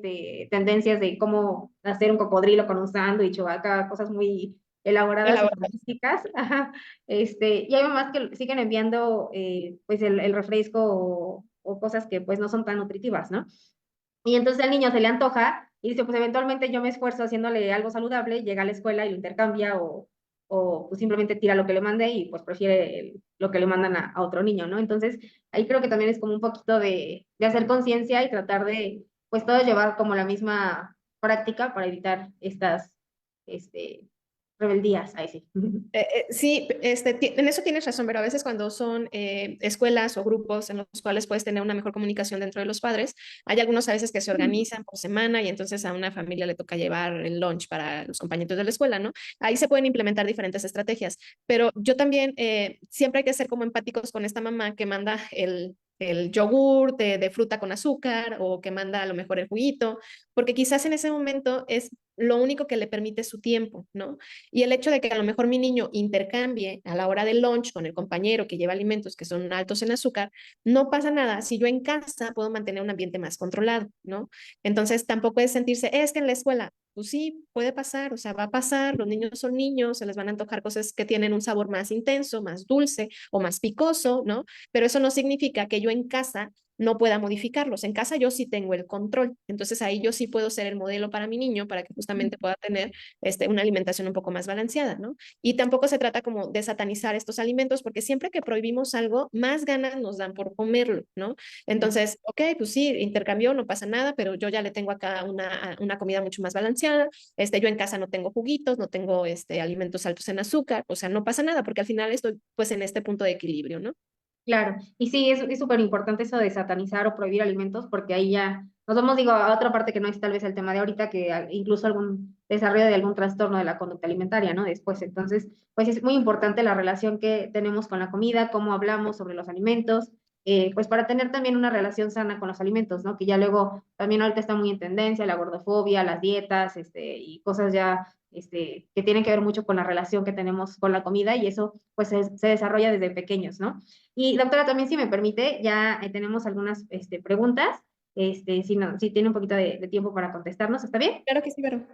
tendencias de cómo hacer un cocodrilo con un sándwich o acá cosas muy elaboradas y Elaborado. sofísticas. Ajá. Y hay mamás que siguen enviando pues el refresco o cosas que pues no son tan nutritivas, ¿no? Y entonces al niño se le antoja y dice, pues eventualmente yo me esfuerzo haciéndole algo saludable, llega a la escuela y lo intercambia o pues simplemente tira lo que le mandé y pues prefiere lo que le mandan a otro niño, ¿no? Entonces ahí creo que también es como un poquito de hacer conciencia y tratar de pues todos llevar como la misma práctica para evitar estas este, rebeldías, ahí sí. Sí, en eso tienes razón, pero a veces cuando son escuelas o grupos en los cuales puedes tener una mejor comunicación dentro de los padres, hay algunos a veces que se organizan por semana y entonces a una familia le toca llevar el lunch para los compañeros de la escuela, ¿no? Ahí se pueden implementar diferentes estrategias, pero yo también siempre hay que ser como empáticos con esta mamá que manda el yogur de fruta con azúcar o que manda a lo mejor el juguito, porque quizás en ese momento es lo único que le permite su tiempo, ¿no? Y el hecho de que a lo mejor mi niño intercambie a la hora del lunch con el compañero que lleva alimentos que son altos en azúcar, no pasa nada si yo en casa puedo mantener un ambiente más controlado, ¿no? Entonces tampoco es sentirse, es que en la escuela, pues sí, puede pasar, o sea, va a pasar, los niños son niños, se les van a antojar cosas que tienen un sabor más intenso, más dulce o más picoso, ¿no? Pero eso no significa que yo en casa no pueda modificarlos. En casa yo sí tengo el control, entonces ahí yo sí puedo ser el modelo para mi niño para que justamente pueda tener una alimentación un poco más balanceada, ¿no? Y tampoco se trata como de satanizar estos alimentos, porque siempre que prohibimos algo, más ganas nos dan por comerlo, ¿no? Entonces, ok, pues sí, intercambió, no pasa nada, pero yo ya le tengo acá una comida mucho más balanceada, yo en casa no tengo juguitos, no tengo alimentos altos en azúcar, o sea, no pasa nada, porque al final estoy pues en este punto de equilibrio, ¿no? Claro, y sí, es súper importante eso de satanizar o prohibir alimentos, porque ahí ya nos vamos, digo, a otra parte que no es tal vez el tema de ahorita, que incluso algún desarrollo de algún trastorno de la conducta alimentaria, ¿no? Después, entonces, pues es muy importante la relación que tenemos con la comida, cómo hablamos sobre los alimentos, pues para tener también una relación sana con los alimentos, ¿no? Que ya luego también ahorita está muy en tendencia la gordofobia, las dietas, y cosas ya que tienen que ver mucho con la relación que tenemos con la comida y eso pues se desarrolla desde pequeños, ¿no? Y doctora, también si me permite, ya tenemos algunas preguntas, si, no, si tiene un poquito de tiempo para contestarnos, ¿está bien? Claro que sí, pero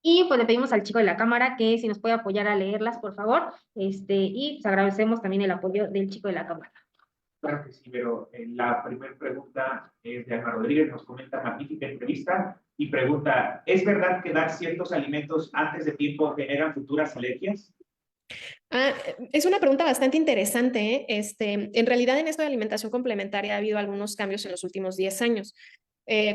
Y pues le pedimos al chico de la cámara que si nos puede apoyar a leerlas, por favor, y pues agradecemos también el apoyo del chico de la cámara. Claro que sí, pero la primera pregunta es de Alma Rodríguez, nos comenta magnífica entrevista y pregunta, ¿es verdad que dar ciertos alimentos antes de tiempo generan futuras alergias? Es una pregunta bastante interesante, ¿eh? En realidad, en esto de alimentación complementaria ha habido algunos cambios en los últimos 10 años.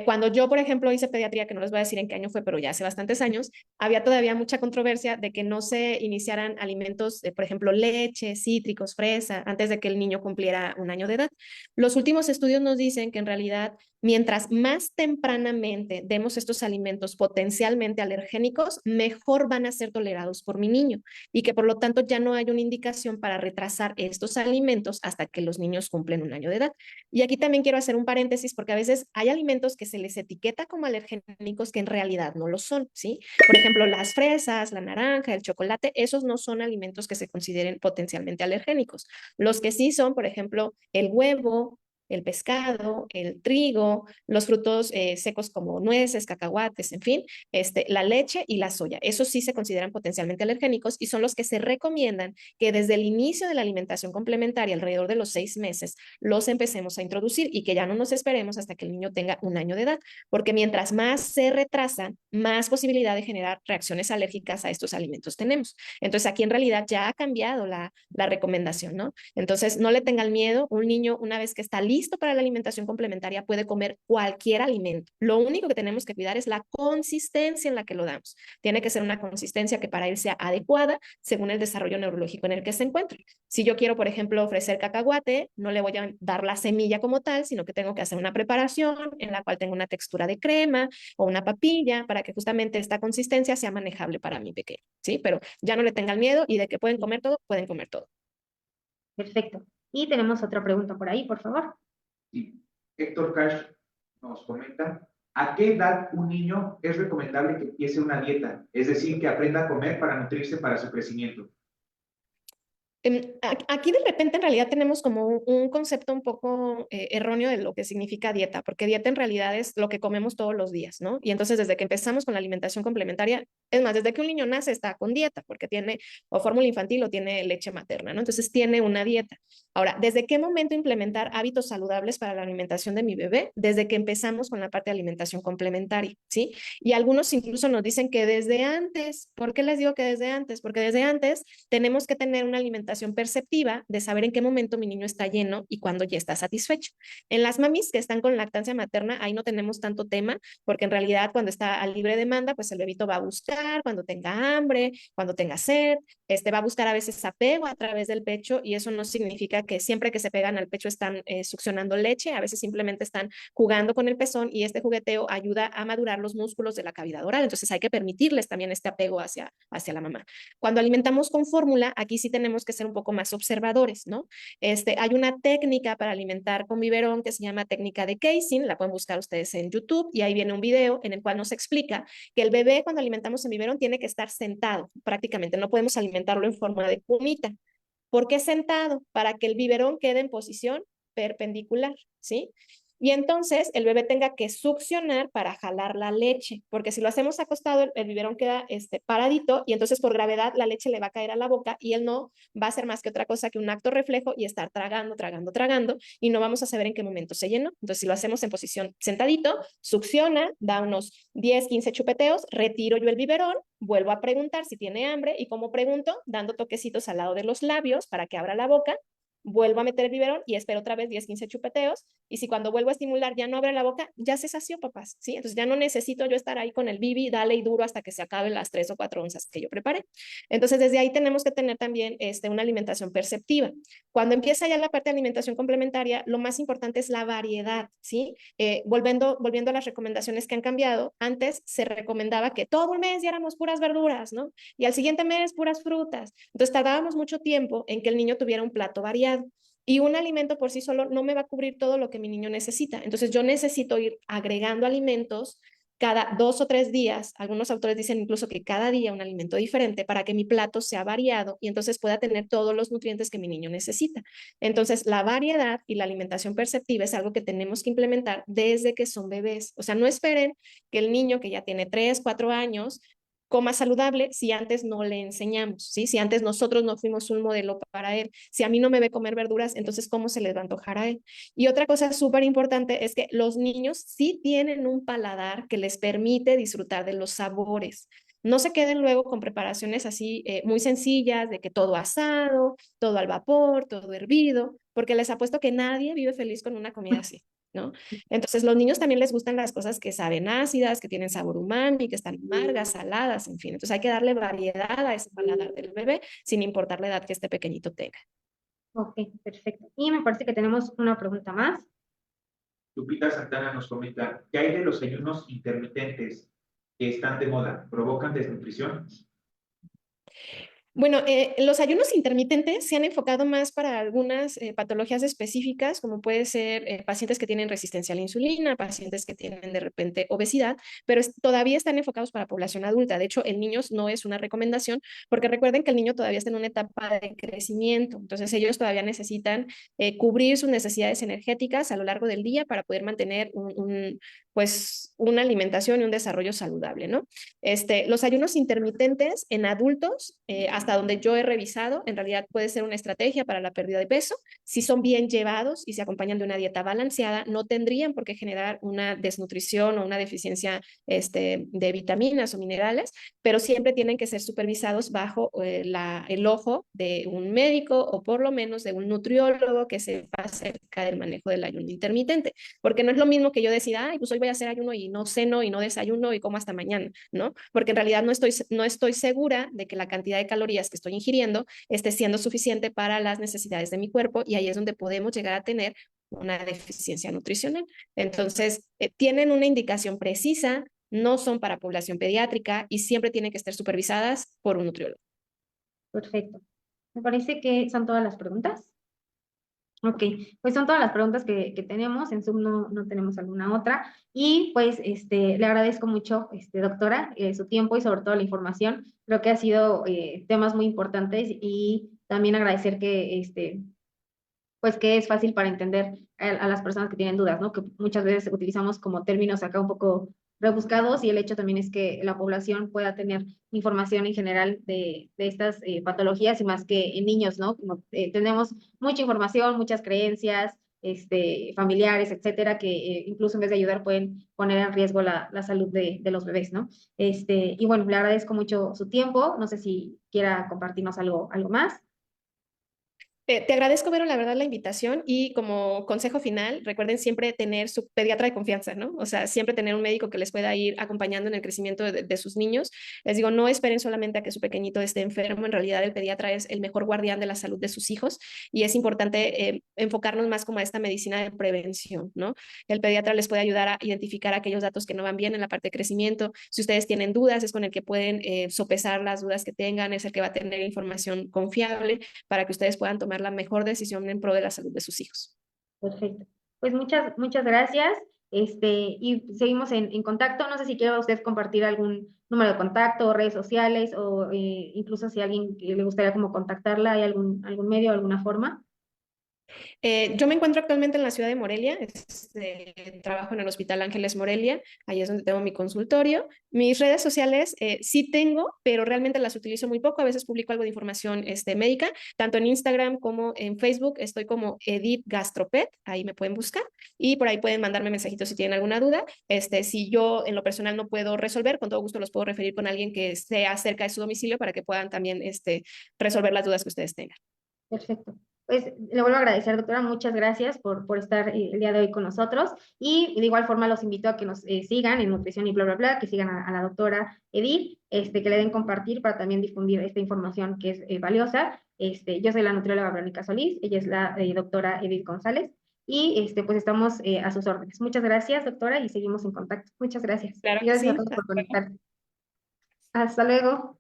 Cuando yo, por ejemplo, hice pediatría, que no les voy a decir en qué año fue, pero ya hace bastantes años, había todavía mucha controversia de que no se iniciaran alimentos, por ejemplo, leche, cítricos, fresa, antes de que el niño cumpliera un año de edad. Los últimos estudios nos dicen que en realidad, mientras más tempranamente demos estos alimentos potencialmente alergénicos, mejor van a ser tolerados por mi niño y que por lo tanto ya no hay una indicación para retrasar estos alimentos hasta que los niños cumplen un año de edad. Y aquí también quiero hacer un paréntesis porque a veces hay alimentos que se les etiqueta como alergénicos que en realidad no lo son, ¿sí? Por ejemplo, las fresas, la naranja, el chocolate, esos no son alimentos que se consideren potencialmente alergénicos. Los que sí son, por ejemplo, el huevo, el pescado, el trigo, los frutos secos como nueces, cacahuates, en fin, la leche y la soya. Esos sí se consideran potencialmente alergénicos y son los que se recomiendan que desde el inicio de la alimentación complementaria, alrededor de los 6 meses, los empecemos a introducir y que ya no nos esperemos hasta que el niño tenga un año de edad, porque mientras más se retrasan, más posibilidad de generar reacciones alérgicas a estos alimentos tenemos. Entonces aquí en realidad ya ha cambiado la recomendación, ¿no? Entonces no le tengan miedo, un niño una vez que está listo para la alimentación complementaria puede comer cualquier alimento. Lo único que tenemos que cuidar es la consistencia en la que lo damos. Tiene que ser una consistencia que para él sea adecuada según el desarrollo neurológico en el que se encuentre. Si yo quiero, por ejemplo, ofrecer cacahuate, no le voy a dar la semilla como tal, sino que tengo que hacer una preparación en la cual tengo una textura de crema o una papilla para que justamente esta consistencia sea manejable para mi pequeño, ¿sí? Pero ya no le tengan miedo y de que pueden comer todo, pueden comer todo. Perfecto. Y tenemos otra pregunta por ahí, por favor. Sí. Héctor Cash nos comenta, ¿a qué edad un niño es recomendable que empiece una dieta? Es decir, que aprenda a comer para nutrirse para su crecimiento. Aquí de repente en realidad tenemos como un concepto un poco erróneo de lo que significa dieta, porque dieta en realidad es lo que comemos todos los días, ¿no? Y entonces desde que empezamos con la alimentación complementaria, es más, desde que un niño nace está con dieta, porque tiene o fórmula infantil o tiene leche materna, ¿no? Entonces tiene una dieta. Ahora, ¿desde qué momento implementar hábitos saludables para la alimentación de mi bebé? Desde que empezamos con la parte de alimentación complementaria, ¿sí? Y algunos incluso nos dicen que desde antes. ¿Por qué les digo que desde antes? Porque desde antes tenemos que tener una alimentación perceptiva de saber en qué momento mi niño está lleno y cuándo ya está satisfecho. En las mamis que están con lactancia materna, ahí no tenemos tanto tema, porque en realidad cuando está a libre demanda, pues el bebito va a buscar cuando tenga hambre, cuando tenga sed, va a buscar a veces apego a través del pecho y eso no significa que siempre que se pegan al pecho están succionando leche, a veces simplemente están jugando con el pezón y este jugueteo ayuda a madurar los músculos de la cavidad oral, entonces hay que permitirles también este apego hacia la mamá. Cuando alimentamos con fórmula, aquí sí tenemos que ser un poco más observadores, ¿no? Hay una técnica para alimentar con biberón que se llama técnica de Casing, la pueden buscar ustedes en YouTube y ahí viene un video en el cual nos explica que el bebé cuando alimentamos en biberón tiene que estar sentado prácticamente, no podemos alimentarlo en forma de cunita. ¿Por qué sentado? Para que el biberón quede en posición perpendicular, ¿sí? Y entonces el bebé tenga que succionar para jalar la leche, porque si lo hacemos acostado, el biberón queda paradito y entonces por gravedad la leche le va a caer a la boca y él no va a ser más que otra cosa que un acto reflejo y estar tragando, tragando, tragando y no vamos a saber en qué momento se llenó. Entonces si lo hacemos en posición sentadito, succiona, da unos 10, 15 chupeteos, retiro yo el biberón, vuelvo a preguntar si tiene hambre y como pregunto, dando toquecitos al lado de los labios para que abra la boca, vuelvo a meter el biberón y espero otra vez 10, 15 chupeteos. Y si cuando vuelvo a estimular ya no abre la boca, ya se sació, papás, ¿sí? Entonces ya no necesito yo estar ahí con el bibi, dale y duro hasta que se acaben las 3 o 4 onzas que yo preparé. Entonces desde ahí tenemos que tener también una alimentación perceptiva. Cuando empieza ya la parte de alimentación complementaria, lo más importante es la variedad, ¿sí? Volviendo a las recomendaciones que han cambiado, antes se recomendaba que todo un mes diéramos puras verduras, ¿no? Y al siguiente mes puras frutas. Entonces tardábamos mucho tiempo en que el niño tuviera un plato variado. Y un alimento por sí solo no me va a cubrir todo lo que mi niño necesita. Entonces yo necesito ir agregando alimentos cada 2 o 3 días. Algunos autores dicen incluso que cada día un alimento diferente para que mi plato sea variado y entonces pueda tener todos los nutrientes que mi niño necesita. Entonces la variedad y la alimentación perceptiva es algo que tenemos que implementar desde que son bebés. O sea, no esperen que el niño que ya tiene 3, 4 años coma saludable si antes no le enseñamos, ¿sí? Si antes nosotros no fuimos un modelo para él. Si a mí no me ve comer verduras, entonces ¿cómo se les va a antojar a él? Y otra cosa súper importante es que los niños sí tienen un paladar que les permite disfrutar de los sabores. No se queden luego con preparaciones así muy sencillas, de que todo asado, todo al vapor, todo hervido, porque les apuesto que nadie vive feliz con una comida así, ¿no? Entonces, los niños también les gustan las cosas que saben ácidas, que tienen sabor umami, que están amargas, saladas, en fin. Entonces, hay que darle variedad a ese paladar del bebé, sin importar la edad que este pequeñito tenga. Ok, perfecto. Y me parece que tenemos una pregunta más. Lupita Santana nos comenta, ¿qué hay de los ayunos intermitentes que están de moda? ¿Provocan desnutrición? Bueno, los ayunos intermitentes se han enfocado más para algunas patologías específicas, como puede ser pacientes que tienen resistencia a la insulina, pacientes que tienen de repente obesidad, pero todavía están enfocados para población adulta. De hecho, en niños no es una recomendación, porque recuerden que el niño todavía está en una etapa de crecimiento, entonces ellos todavía necesitan cubrir sus necesidades energéticas a lo largo del día para poder mantener pues, una alimentación y un desarrollo saludable, ¿no? Los ayunos intermitentes en adultos, hasta donde yo he revisado, en realidad puede ser una estrategia para la pérdida de peso. Si son bien llevados y se acompañan de una dieta balanceada, no tendrían por qué generar una desnutrición o una deficiencia de vitaminas o minerales, pero siempre tienen que ser supervisados bajo el ojo de un médico o por lo menos de un nutriólogo que sepa acerca del manejo del ayuno intermitente, porque no es lo mismo que yo decida, ay, pues hoy voy a hacer ayuno y no ceno y no desayuno y como hasta mañana, ¿no? Porque en realidad no estoy segura de que la cantidad de calorías que estoy ingiriendo esté siendo suficiente para las necesidades de mi cuerpo y ahí es donde podemos llegar a tener una deficiencia nutricional. Entonces, tienen una indicación precisa, no son para población pediátrica y siempre tienen que estar supervisadas por un nutriólogo. Perfecto. Me parece que son todas las preguntas. Ok, pues son todas las preguntas que tenemos. En Zoom no tenemos alguna otra. Y pues le agradezco mucho, doctora, su tiempo y sobre todo la información. Creo que ha sido temas muy importantes y también agradecer que pues que es fácil para entender a las personas que tienen dudas, ¿no? Que muchas veces utilizamos como términos acá un poco rebuscados y el hecho también es que la población pueda tener información en general de estas patologías y más que en niños, ¿no? Como, tenemos mucha información, muchas creencias, familiares, etcétera, que incluso en vez de ayudar pueden poner en riesgo la salud de los bebés, ¿no? Y bueno, le agradezco mucho su tiempo. No sé si quiera compartirnos algo más. Te agradezco, Vero, la verdad, la invitación y como consejo final, recuerden siempre tener su pediatra de confianza, ¿no? O sea, siempre tener un médico que les pueda ir acompañando en el crecimiento de sus niños. Les digo, no esperen solamente a que su pequeñito esté enfermo, en realidad el pediatra es el mejor guardián de la salud de sus hijos y es importante enfocarnos más como a esta medicina de prevención, ¿no? El pediatra les puede ayudar a identificar aquellos datos que no van bien en la parte de crecimiento. Si ustedes tienen dudas, es con el que pueden sopesar las dudas que tengan, es el que va a tener información confiable para que ustedes puedan tomar la mejor decisión en pro de la salud de sus hijos. Perfecto. Pues muchas gracias. Y seguimos en contacto. No sé si quiere usted compartir algún número de contacto, redes sociales o incluso si alguien le gustaría como contactarla, ¿hay algún medio, alguna forma? Yo me encuentro actualmente en la ciudad de Morelia, trabajo en el Hospital Ángeles Morelia, ahí es donde tengo mi consultorio. Mis redes sociales sí tengo, pero realmente las utilizo muy poco, a veces publico algo de información médica, tanto en Instagram como en Facebook, estoy como Edith Gastropet, ahí me pueden buscar y por ahí pueden mandarme mensajitos si tienen alguna duda. Si yo en lo personal no puedo resolver, con todo gusto los puedo referir con alguien que esté cerca de su domicilio para que puedan también resolver las dudas que ustedes tengan. Perfecto. Pues le vuelvo a agradecer, doctora. Muchas gracias por estar el día de hoy con nosotros. Y de igual forma los invito a que nos sigan en Nutrición y bla, bla, bla, que sigan a la doctora Edith, que le den compartir para también difundir esta información que es valiosa. Yo soy la nutrióloga Verónica Solís, ella es la doctora Edith González. Y pues estamos a sus órdenes. Muchas gracias, doctora, y seguimos en contacto. Muchas gracias. Claro Y que gracias a sí. todos por conectarse. Hasta luego.